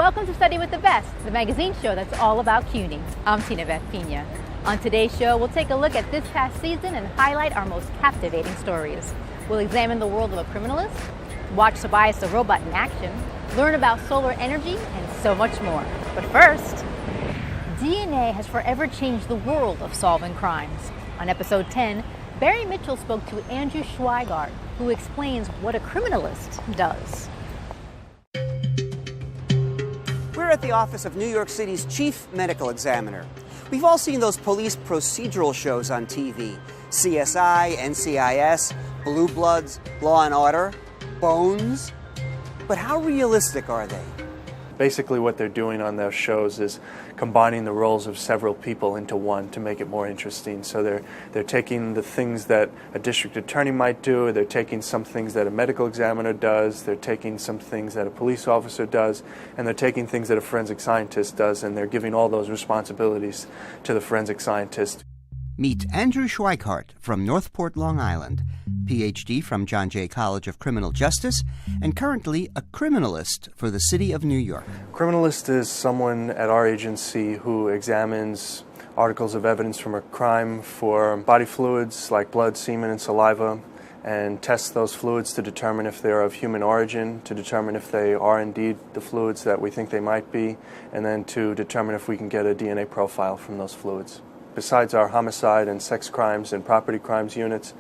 welcome to Study with the Best, the magazine show that's all about CUNY. I'm Tina Beth Pina. On today's show, we'll take a look at this past season and highlight our most captivating stories. We'll examine the world of a criminalist, watch Tobias the robot in action, learn about solar energy, and so much more. But first, DNA has forever changed the world of solving crimes. On episode 10, Barry Mitchell spoke to Andrew Schweigart, who explains what a criminalist does. We're at the office of New York City's chief medical examiner. We've all seen those police procedural shows on TV. CSI, NCIS, Blue Bloods, Law and Order, Bones. But how realistic are they? Basically what they're doing on those shows is combining the roles of several people into one to make it more interesting. So they're taking the things that a district attorney might do, they're taking some things that a medical examiner does, they're taking some things that a police officer does, and they're taking things that a forensic scientist does, and they're giving all those responsibilities to the forensic scientist. Meet Andrew Schweigart from Northport, Long Island, Ph.D. from John Jay College of Criminal Justice, and currently a criminalist for the city of New York. Criminalist is someone at our agency who examines articles of evidence from a crime for body fluids like blood, semen, and saliva, and tests those fluids to determine if they're of human origin, to determine if they are indeed the fluids that we think they might be, and then to determine if we can get a DNA profile from those fluids. Besides our homicide and sex crimes and property crimes units,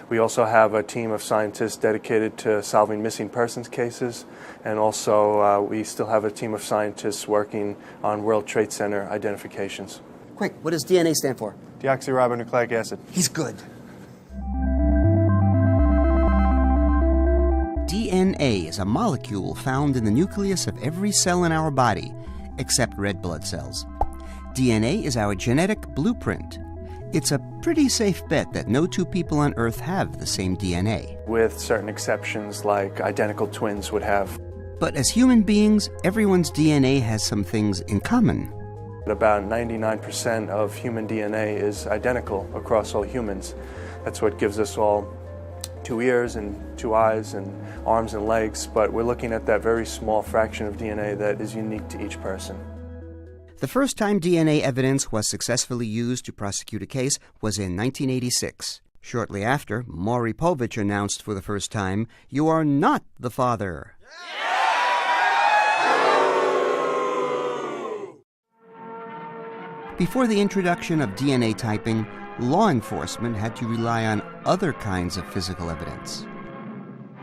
we also have a team of scientists dedicated to solving missing persons cases, and also we still have a team of scientists working on World Trade Center identifications. Quick, what does DNA stand for? Deoxyribonucleic acid. He's good. DNA is a molecule found in the nucleus of every cell in our body, except red blood cells. DNA is our genetic blueprint. It's a pretty safe bet that no two people on Earth have the same DNA. With certain exceptions like identical twins would have. But as human beings, everyone's DNA has some things in common. About 99% of human DNA is identical across all humans. That's what gives us all 2 ears and 2 eyes and arms and legs, but we're looking at that very small fraction of DNA that is unique to each person. The first time DNA evidence was successfully used to prosecute a case was in 1986. Shortly after, Maury Povich announced for the first time, "You are not the father." Before the introduction of DNA typing, law enforcement had to rely on other kinds of physical evidence.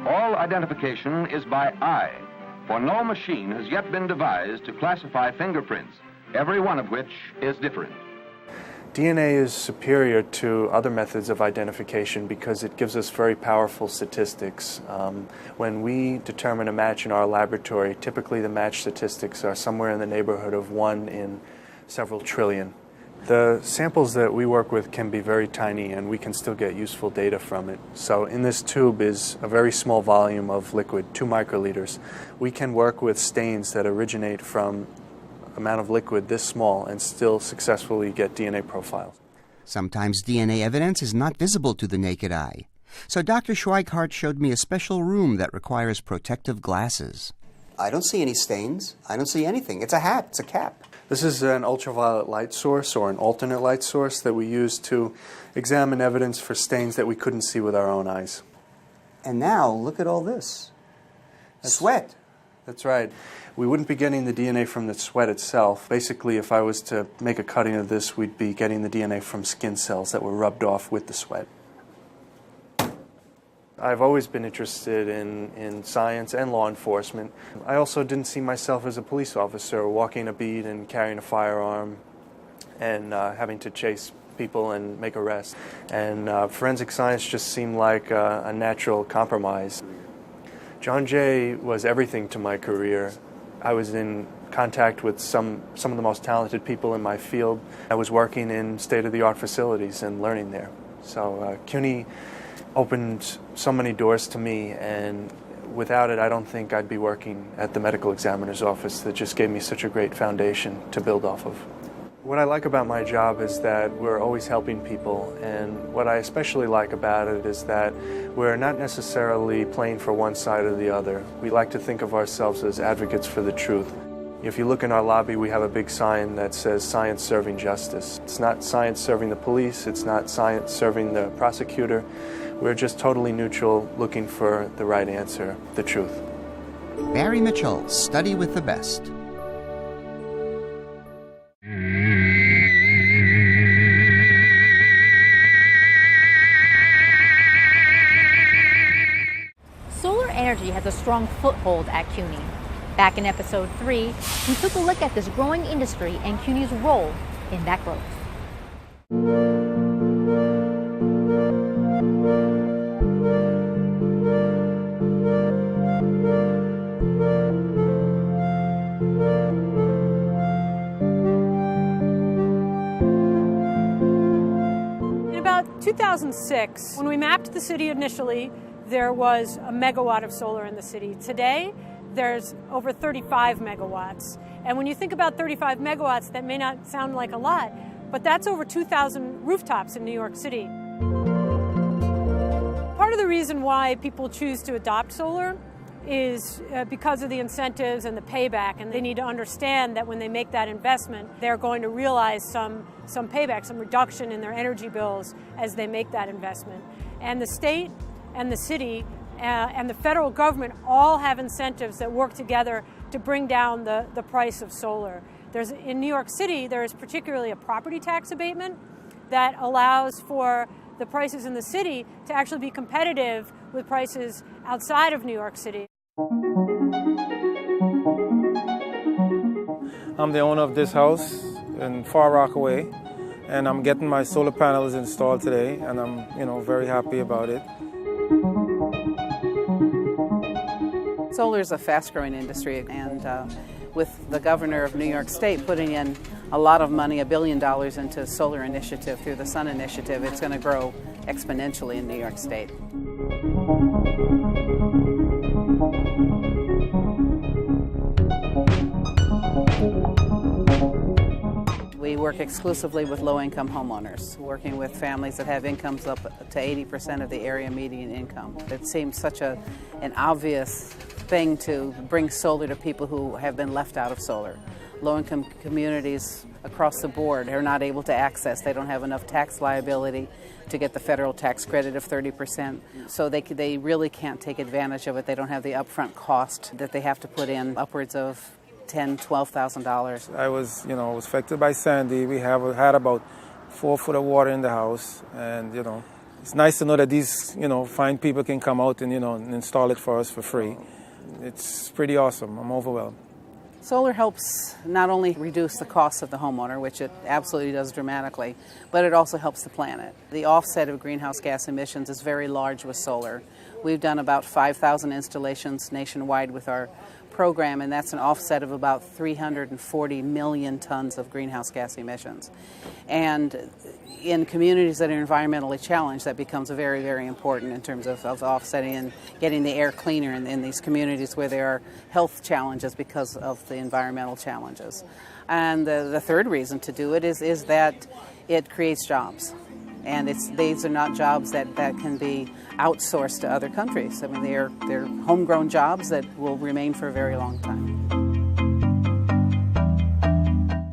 All identification is by eye, for no machine has yet been devised to classify fingerprints, every one of which is different. DNA is superior to other methods of identification because it gives us very powerful statistics. When we determine a match in our laboratory, typically the match statistics are somewhere in the neighborhood of 1 in several trillion. The samples that we work with can be very tiny, and we can still get useful data from it. So in this tube is a very small volume of liquid, 2 microliters. We can work with stains that originate from amount of liquid this small and still successfully get DNA profiles. Sometimes DNA evidence is not visible to the naked eye. So Dr. Schweigart showed me a special room that requires protective glasses. I don't see any stains. I don't see anything. It's a hat. It's a cap. This is an ultraviolet light source or an alternate light source that we use to examine evidence for stains that we couldn't see with our own eyes. And now, look at all this. Sweat. That's right. We wouldn't be getting the DNA from the sweat itself. Basically, if I was to make a cutting of this, we'd be getting the DNA from skin cells that were rubbed off with the sweat. I've always been interested in science and law enforcement. I also didn't see myself as a police officer walking a beat and carrying a firearm and having to chase people and make arrests. And forensic science just seemed like a natural compromise. John Jay was everything to my career. I was in contact with some of the most talented people in my field. I was working in state-of-the-art facilities and learning there. So CUNY opened so many doors to me, and without it, I don't think I'd be working at the medical examiner's office. That just gave me such a great foundation to build off of. What I like about my job is that we're always helping people, and what I especially like about it is that we're not necessarily playing for one side or the other. We like to think of ourselves as advocates for the truth. If you look in our lobby, we have a big sign that says science serving justice. It's not science serving the police, it's not science serving the prosecutor. We're just totally neutral, looking for the right answer, the truth. Barry Mitchell, Study with the Best. Solar energy has a strong foothold at CUNY. Back in episode 3, we took a look at this growing industry and CUNY's role in that growth. In about 2006, when we mapped the city initially, there was a megawatt of solar in the city. Today, there's over 35 megawatts. And when you think about 35 megawatts, that may not sound like a lot, but that's over 2,000 rooftops in New York City. Part of the reason why people choose to adopt solar is because of the incentives and the payback, and they need to understand that when they make that investment, they're going to realize some payback, some reduction in their energy bills as they make that investment. And the state and the city and the federal government all have incentives that work together to bring down the price of solar. In New York City, there is particularly a property tax abatement that allows for the prices in the city to actually be competitive with prices outside of New York City. I'm the owner of this house in Far Rockaway, and I'm getting my solar panels installed today, and I'm very happy about it. Solar is a fast-growing industry, and with the governor of New York State putting in a lot of money, $1 billion into solar initiative through the Sun Initiative, it's going to grow exponentially in New York State. We work exclusively with low-income homeowners, working with families that have incomes up to 80% of the area median income. It seems such an obvious thing to bring solar to people who have been left out of solar. Low-income communities across the board are not able to access. They don't have enough tax liability to get the federal tax credit of 30%, so they really can't take advantage of it. They don't have the upfront cost that they have to put in, upwards of $10,000, $12,000. I was affected by Sandy. We had about 4 foot of water in the house, and it's nice to know that these fine people can come out and and install it for us for free. It's pretty awesome. I'm overwhelmed. Solar helps not only reduce the cost of the homeowner, which it absolutely does dramatically, but it also helps the planet. The offset of greenhouse gas emissions is very large with solar. We've done about 5,000 installations nationwide with our program, and that's an offset of about 340 million tons of greenhouse gas emissions. And in communities that are environmentally challenged, that becomes very, very important in terms of offsetting and getting the air cleaner in these communities where there are health challenges because of the environmental challenges. And the third reason to do it is that it creates jobs. And these are not jobs that can be outsourced to other countries. I mean, they're homegrown jobs that will remain for a very long time.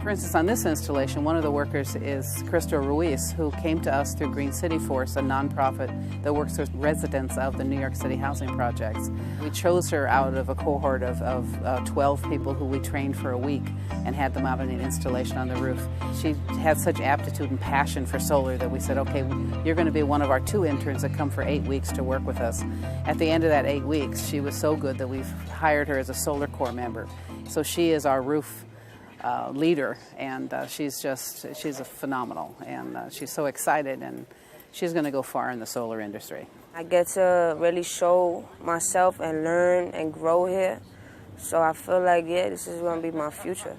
For instance, on this installation, one of the workers is Cristo Ruiz, who came to us through Green City Force, a nonprofit that works with residents of the New York City housing projects. We chose her out of a cohort of 12 people who we trained for a week and had them out on an installation on the roof. She had such aptitude and passion for solar that we said, okay, you're going to be one of our 2 interns that come for 8 weeks to work with us. At the end of that 8 weeks, she was so good that we've hired her as a Solar Corps member. So she is our roof leader, and she's a phenomenal, and she's so excited, and she's going to go far in the solar industry. I get to really show myself and learn and grow here, so I feel like, this is going to be my future.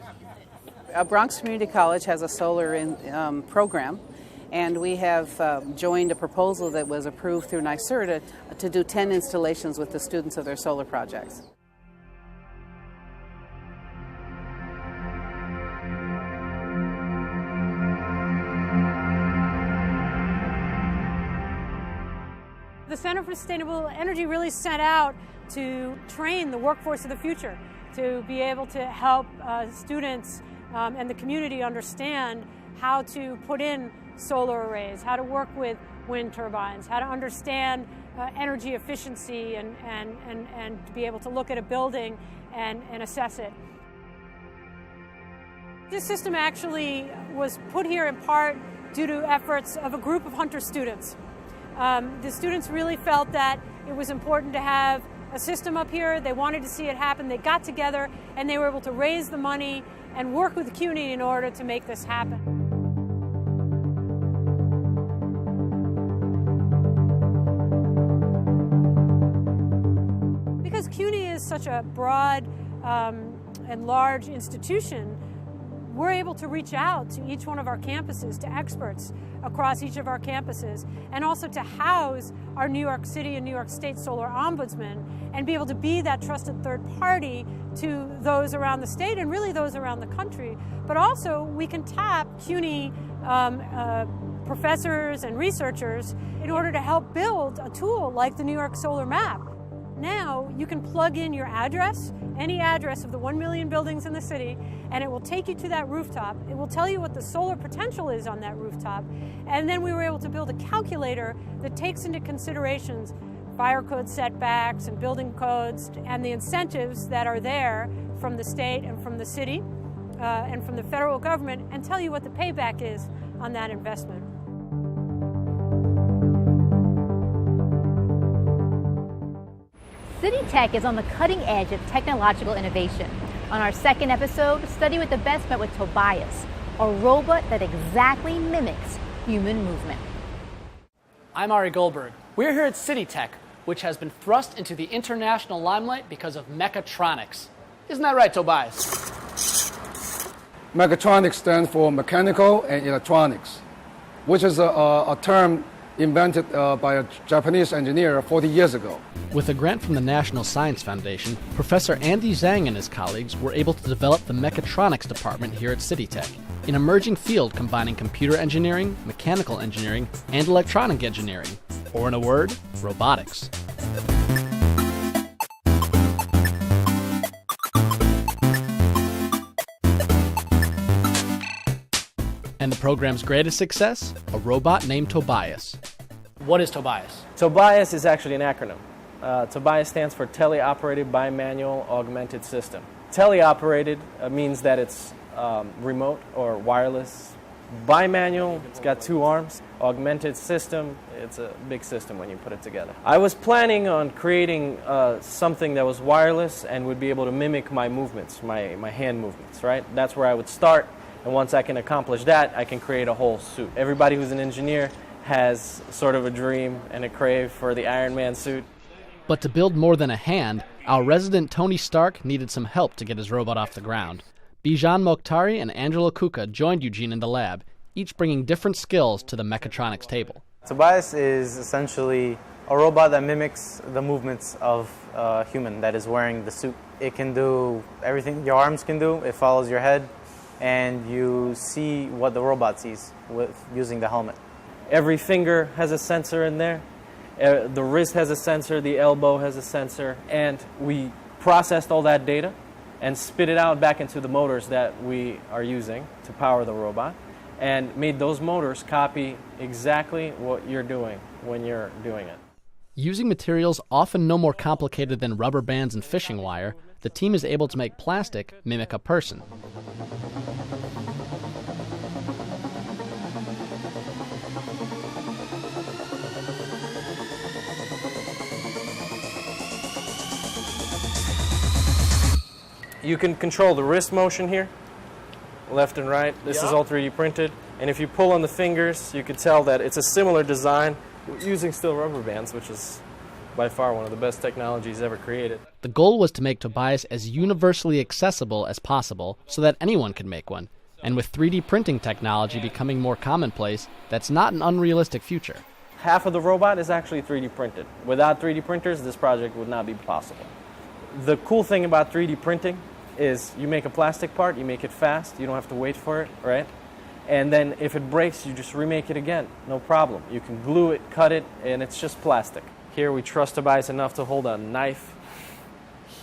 Bronx Community College has a solar program, and we have joined a proposal that was approved through NYSERDA to do 10 installations with the students of their solar projects. The Center for Sustainable Energy really set out to train the workforce of the future, to be able to help students and the community understand how to put in solar arrays, how to work with wind turbines, how to understand energy efficiency and to be able to look at a building and assess it. This system actually was put here in part due to efforts of a group of Hunter students. The students really felt that it was important to have a system up here. They wanted to see it happen. They got together and they were able to raise the money and work with CUNY in order to make this happen. Because CUNY is such a broad and large institution, we're able to reach out to each one of our campuses, to experts across each of our campuses, and also to house our New York City and New York State solar ombudsman and be able to be that trusted third party to those around the state and really those around the country. But also we can tap CUNY professors and researchers in order to help build a tool like the New York Solar Map. Now you can plug in your address, any address of the 1 million buildings in the city, and it will take you to that rooftop. It will tell you what the solar potential is on that rooftop. And then we were able to build a calculator that takes into considerations fire code setbacks and building codes and the incentives that are there from the state and from the city and from the federal government, and tell you what the payback is on that investment. City Tech is on the cutting edge of technological innovation. On our second episode, Study with the Best met with Tobias, a robot that exactly mimics human movement. I'm Ari Goldberg. We're here at City Tech, which has been thrust into the international limelight because of mechatronics. Isn't that right, Tobias? Mechatronics stands for mechanical and electronics, which is a term invented by a Japanese engineer 40 years ago. With a grant from the National Science Foundation, Professor Andy Zhang and his colleagues were able to develop the mechatronics department here at City Tech, an emerging field combining computer engineering, mechanical engineering, and electronic engineering, or in a word, robotics. And the program's greatest success? A robot named Tobias. What is Tobias? Tobias is actually an acronym. Tobias stands for Teleoperated Bimanual Augmented System. Teleoperated means that it's remote or wireless. Bimanual, it's got 2 arms. Augmented system, it's a big system when you put it together. I was planning on creating something that was wireless and would be able to mimic my movements, my hand movements, right? That's where I would start. And once I can accomplish that, I can create a whole suit. Everybody who's an engineer has sort of a dream and a crave for the Iron Man suit. But to build more than a hand, our resident Tony Stark needed some help to get his robot off the ground. Bijan Mokhtari and Angela Kuka joined Eugene in the lab, each bringing different skills to the mechatronics table. Tobias is essentially a robot that mimics the movements of a human that is wearing the suit. It can do everything your arms can do. It follows your head, and you see what the robot sees with using the helmet. Every finger has a sensor in there. The wrist has a sensor, the elbow has a sensor, and we processed all that data and spit it out back into the motors that we are using to power the robot, and made those motors copy exactly what you're doing when you're doing it. Using materials often no more complicated than rubber bands and fishing wire, the team is able to make plastic mimic a person. You can control the wrist motion here, left and right. This is all 3D printed. And if you pull on the fingers, you can tell that it's a similar design using still rubber bands, which is by far one of the best technologies ever created. The goal was to make Tobias as universally accessible as possible so that anyone could make one. And with 3D printing technology becoming more commonplace, that's not an unrealistic future. Half of the robot is actually 3D printed. Without 3D printers, this project would not be possible. The cool thing about 3D printing is you make a plastic part, you make it fast, you don't have to wait for it, right? And then if it breaks, you just remake it again, no problem. You can glue it, cut it, and it's just plastic. Here we trust Tobias enough to hold a knife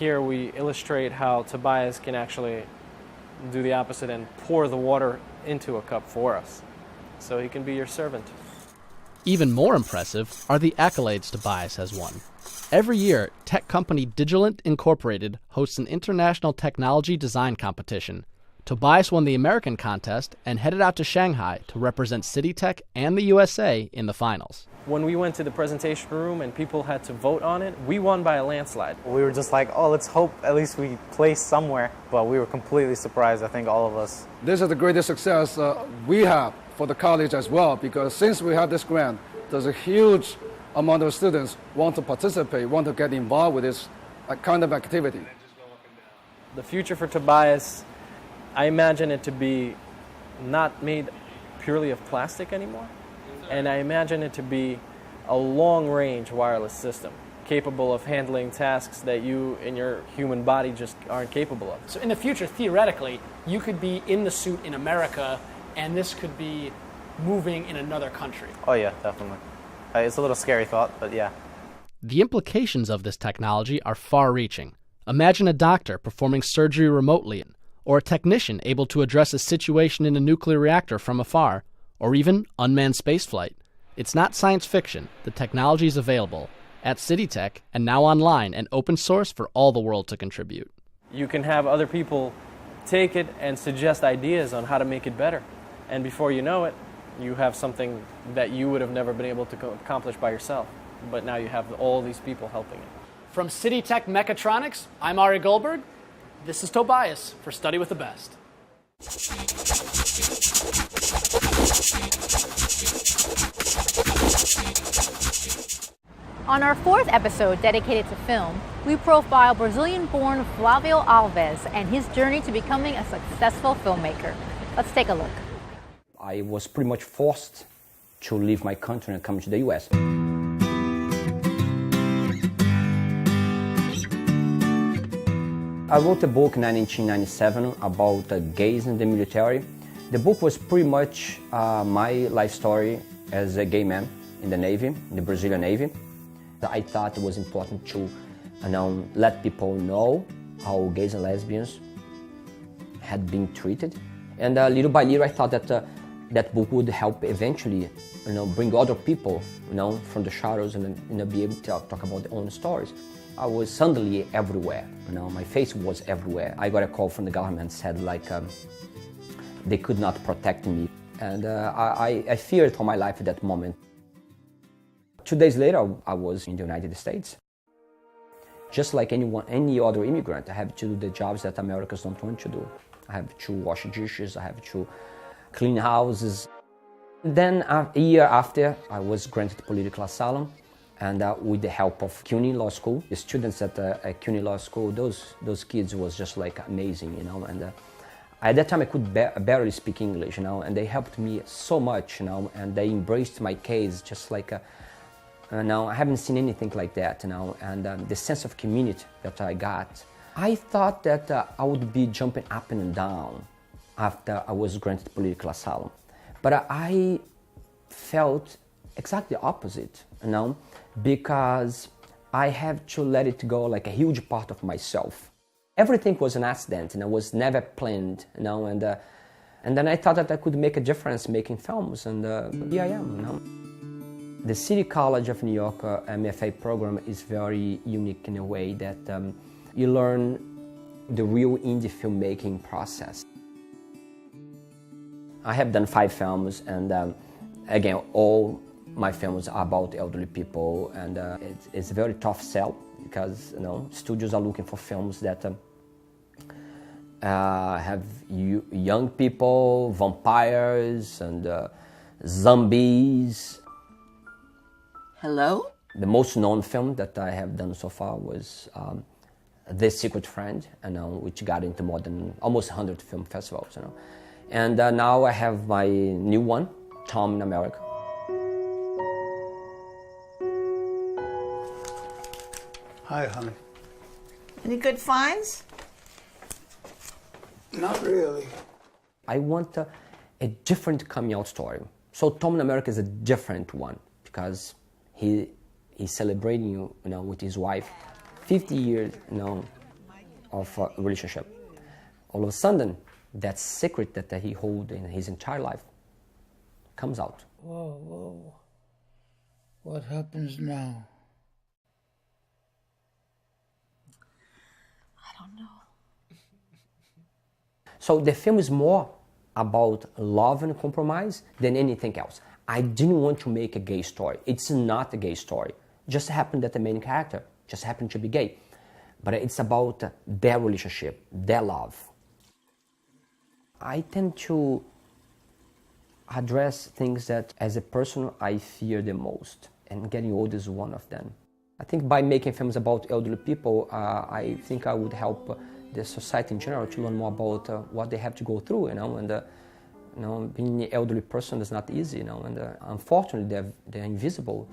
here we illustrate how Tobias can actually do the opposite and pour the water into a cup for us. So he can be your servant. Even more impressive are the accolades Tobias has won. Every year, tech company Digilent Incorporated hosts an international technology design competition. Tobias won the American contest and headed out to Shanghai to represent CityTech and the USA in the finals. When we went to the presentation room and people had to vote on it, we won by a landslide. We were just like, oh, let's hope at least we place somewhere. But we were completely surprised, I think, all of us. This is the greatest success we have for the college as well, because since we have this grant, there's a huge amount of students want to participate, want to get involved with this kind of activity. The future for Tobias, I imagine it to be not made purely of plastic anymore, and I imagine it to be a long-range wireless system capable of handling tasks that you in your human body just aren't capable of. So in the future, theoretically, you could be in the suit in America and this could be moving in another country. Oh yeah, definitely. It's a little scary thought, but yeah. The implications of this technology are far-reaching. Imagine a doctor performing surgery remotely, or a technician able to address a situation in a nuclear reactor from afar, or even unmanned spaceflight. It's not science fiction. The technology is available at CityTech and now online and open source for all the world to contribute. You can have other people take it and suggest ideas on how to make it better. And before you know it, you have something that you would have never been able to accomplish by yourself. But now you have all these people helping it. From CityTech Mechatronics, I'm Ari Goldberg. This is Tobias for Study with the Best. On our fourth episode dedicated to film, we profile Brazilian-born Flavio Alves and his journey to becoming a successful filmmaker. Let's take a look. I was pretty much forced to leave my country and come to the US. I wrote a book in 1997 about gays in the military. The book was pretty much my life story as a gay man in the Navy, in the Brazilian Navy. I thought it was important to let people know how gays and lesbians had been treated. And little by little I thought that that book would help eventually bring other people from the shadows and be able to talk about their own stories. I was suddenly everywhere, my face was everywhere. I got a call from the government, said like they could not protect me. And I feared for my life at that moment. 2 days later, I was in the United States. Just like any other immigrant, I have to do the jobs that Americans don't want to do. I have to wash dishes, I have to clean houses. Then a year after, I was granted political asylum. And with the help of CUNY Law School, the students at CUNY Law School, those kids was just like amazing, And at that time I could barely speak English, and they helped me so much, and they embraced my case just like I haven't seen anything like that, and the sense of community that I got. I thought that I would be jumping up and down after I was granted political asylum, but I felt exactly the opposite, because I have to let it go like a huge part of myself. Everything was an accident, and it was never planned, and then I thought that I could make a difference making films, and here I am, The City College of New York MFA program is very unique in a way that you learn the real indie filmmaking process. I have done 5 films, and again, all my films are about elderly people, and it's a very tough sell because studios are looking for films that have young people, vampires, and zombies. Hello? The most known film that I have done so far was The Secret Friend, which got into more than almost 100 film festivals. And now I have my new one, Tom in America. Hi, honey. Any good finds? Not really. I want a different coming out story. So Tom in America is a different one because he's celebrating, with his wife, 50 years, of a relationship. All of a sudden, that secret that he held in his entire life comes out. Whoa, whoa. What happens now? I don't know. So the film is more about love and compromise than anything else. I didn't want to make a gay story. It's not a gay story. It just happened that the main character just happened to be gay. But it's about their relationship, their love. I tend to address things that, as a person, I fear the most. And getting old is one of them. I think by making films about elderly people, I think I would help the society in general to learn more about what they have to go through, and being an elderly person is not easy, and unfortunately they're invisible,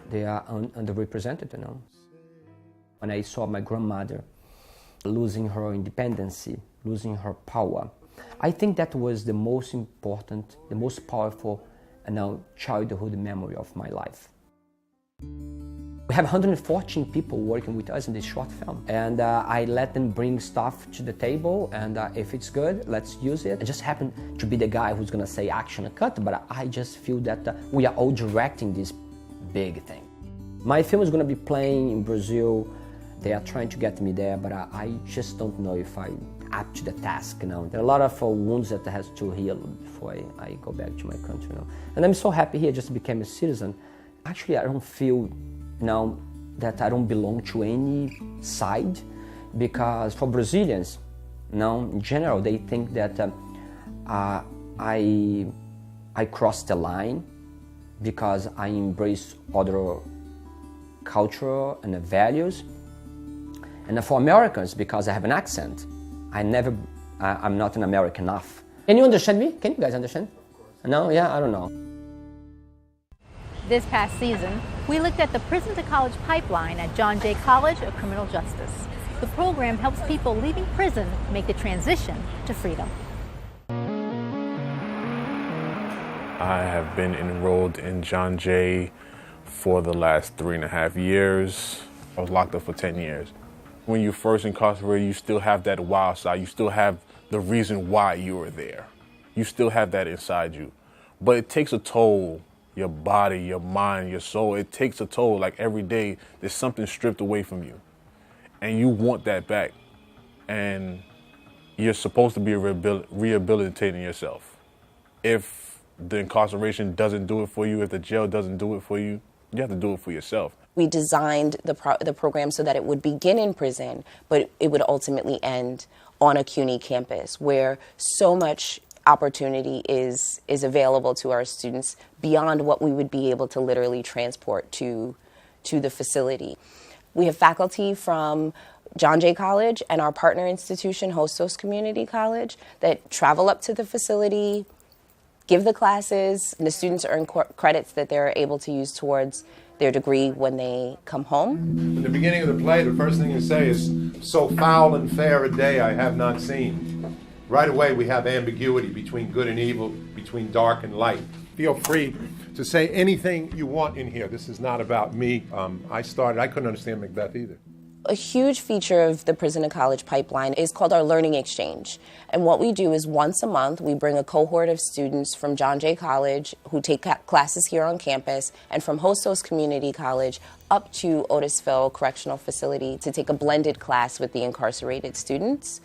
they are underrepresented, When I saw my grandmother losing her independence, losing her power, I think that was the most important, the most powerful, childhood memory of my life. We have 114 people working with us in this short film, and I let them bring stuff to the table, and if it's good, let's use it. I just happen to be the guy who's gonna say action and cut, but I just feel that we are all directing this big thing. My film is gonna be playing in Brazil. They are trying to get me there, but I just don't know if I'm up to the task, There are a lot of wounds that has to heal before I go back to my country, And I'm so happy here, just became a citizen. Actually, I don't feel now that I don't belong to any side, because for Brazilians, in general, they think that I crossed the line because I embrace other culture and values. And for Americans, because I have an accent, I'm not an American enough. Can you understand me? Can you guys understand? No? Yeah, I don't know. This past season, we looked at the Prison to College pipeline at John Jay College of Criminal Justice. The program helps people leaving prison make the transition to freedom. I have been enrolled in John Jay for the last 3.5 years. I was locked up for 10 years. When you're first incarcerated, you still have that wild side. You still have the reason why you were there. You still have that inside you. But it takes a toll. Your body, your mind, your soul, it takes a toll. Like every day, there's something stripped away from you. And you want that back. And you're supposed to be rehabilitating yourself. If the incarceration doesn't do it for you, if the jail doesn't do it for you, you have to do it for yourself. We designed the program so that it would begin in prison, but it would ultimately end on a CUNY campus, where so much opportunity is available to our students beyond what we would be able to literally transport to the facility. We have faculty from John Jay College and our partner institution, Hostos Community College, that travel up to the facility, give the classes, and the students earn credits that they're able to use towards their degree when they come home. In the beginning of the play, the first thing you say is, "So foul and fair a day I have not seen." Right away, we have ambiguity between good and evil, between dark and light. Feel free to say anything you want in here. This is not about me. I couldn't understand Macbeth either. A huge feature of the Prison to College pipeline is called our Learning Exchange. And what we do is once a month, we bring a cohort of students from John Jay College who take classes here on campus, and from Hostos Community College up to Otisville Correctional Facility to take a blended class with the incarcerated students.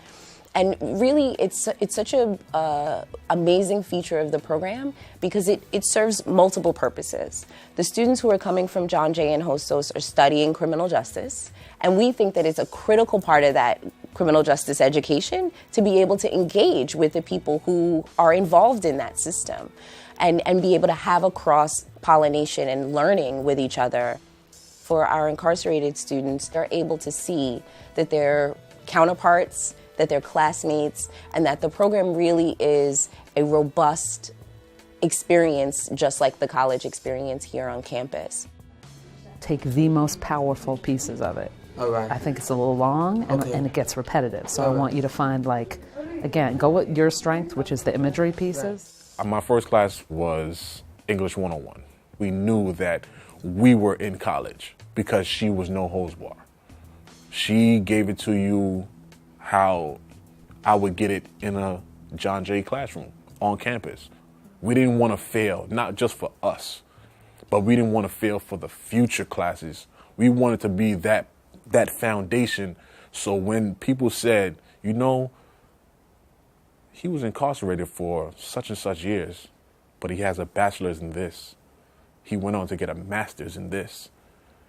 And really, it's such a amazing feature of the program because it serves multiple purposes. The students who are coming from John Jay and Hostos are studying criminal justice, and we think that it's a critical part of that criminal justice education to be able to engage with the people who are involved in that system and be able to have a cross-pollination and learning with each other. For our incarcerated students, they're able to see that their counterparts, that they're classmates, and that the program really is a robust experience, just like the college experience here on campus. Take the most powerful pieces of it. All right. I think it's a little long and it gets repetitive. So I want you to find, again, go with your strength, which is the imagery pieces. Right. My first class was English 101. We knew that we were in college because she was no holds bar. She gave it to you how I would get it in a John Jay classroom on campus. We didn't want to fail, not just for us, but we didn't want to fail for the future classes. We wanted to be that foundation. So when people said, you know, he was incarcerated for such and such years, but he has a bachelor's in this. He went on to get a master's in this.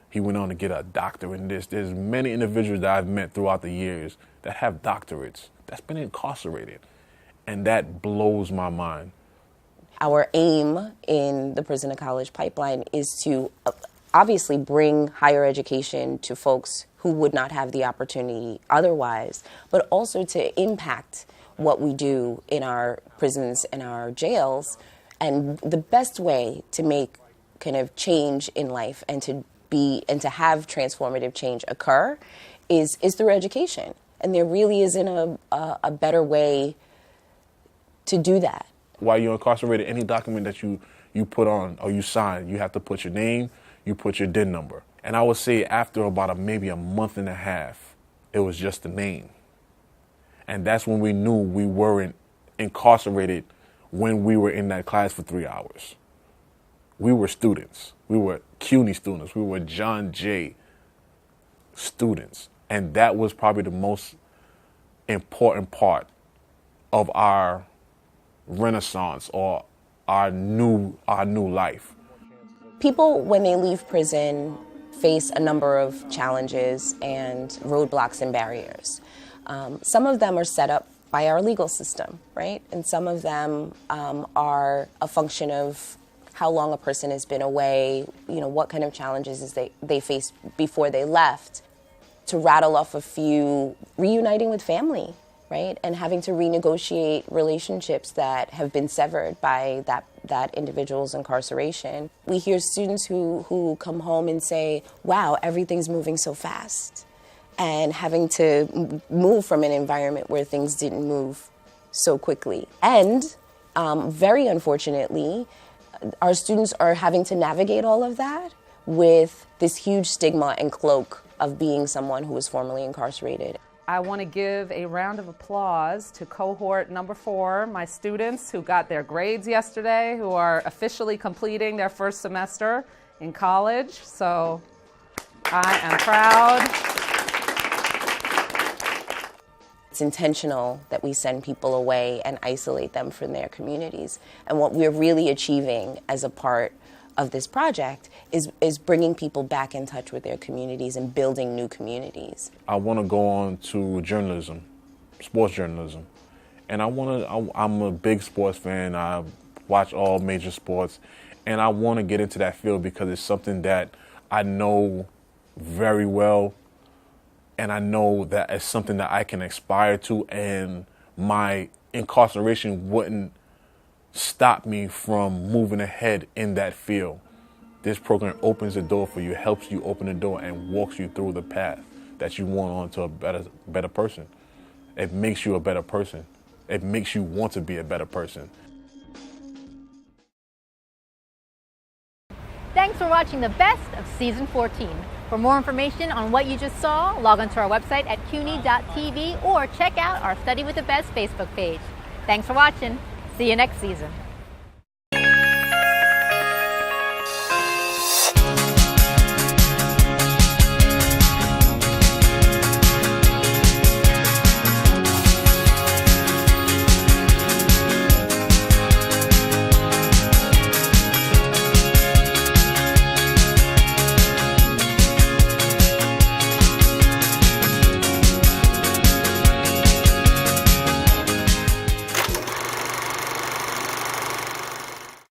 He went on to get a doctor in this. There's many individuals that I've met throughout the years that have doctorates that's been incarcerated. And that blows my mind. Our aim in the Prison to College pipeline is to obviously bring higher education to folks who would not have the opportunity otherwise, but also to impact what we do in our prisons and our jails. And the best way to make kind of change in life and to have transformative change occur is through education. And there really isn't a better way to do that. While you're incarcerated, any document that you put on or you sign, you have to put your name, you put your DIN number. And I would say after about maybe a month and a half, it was just the name. And that's when we knew we weren't incarcerated when we were in that class for 3 hours. We were students. We were CUNY students. We were John Jay students. And that was probably the most important part of our renaissance or our new life. People, when they leave prison, face a number of challenges and roadblocks and barriers. Some of them are set up by our legal system, right? And some of them are a function of how long a person has been away, you know, what kind of challenges they faced before they left. To rattle off a few, reuniting with family, right? And having to renegotiate relationships that have been severed by that individual's incarceration. We hear students who come home and say, wow, everything's moving so fast. And having to move from an environment where things didn't move so quickly. And very unfortunately, our students are having to navigate all of that with this huge stigma and cloak of being someone who was formerly incarcerated. I want to give a round of applause to cohort number 4, my students who got their grades yesterday, who are officially completing their first semester in college. So I am proud. It's intentional that we send people away and isolate them from their communities. And what we're really achieving as a part of this project is bringing people back in touch with their communities and building new communities. I want to go on to journalism, sports journalism. And I'm a big sports fan. I watch all major sports. And I want to get into that field because it's something that I know very well. And I know that it's something that I can aspire to, and my incarceration wouldn't stop me from moving ahead in that field. This program opens the door for you, helps you open the door, and walks you through the path that you want on to a better person. It makes you a better person. It makes you want to be a better person. Thanks for watching the best of Season 14. For more information on what you just saw, log on to our website at cuny.tv or check out our Study with the Best Facebook page. Thanks for watching. See you next season.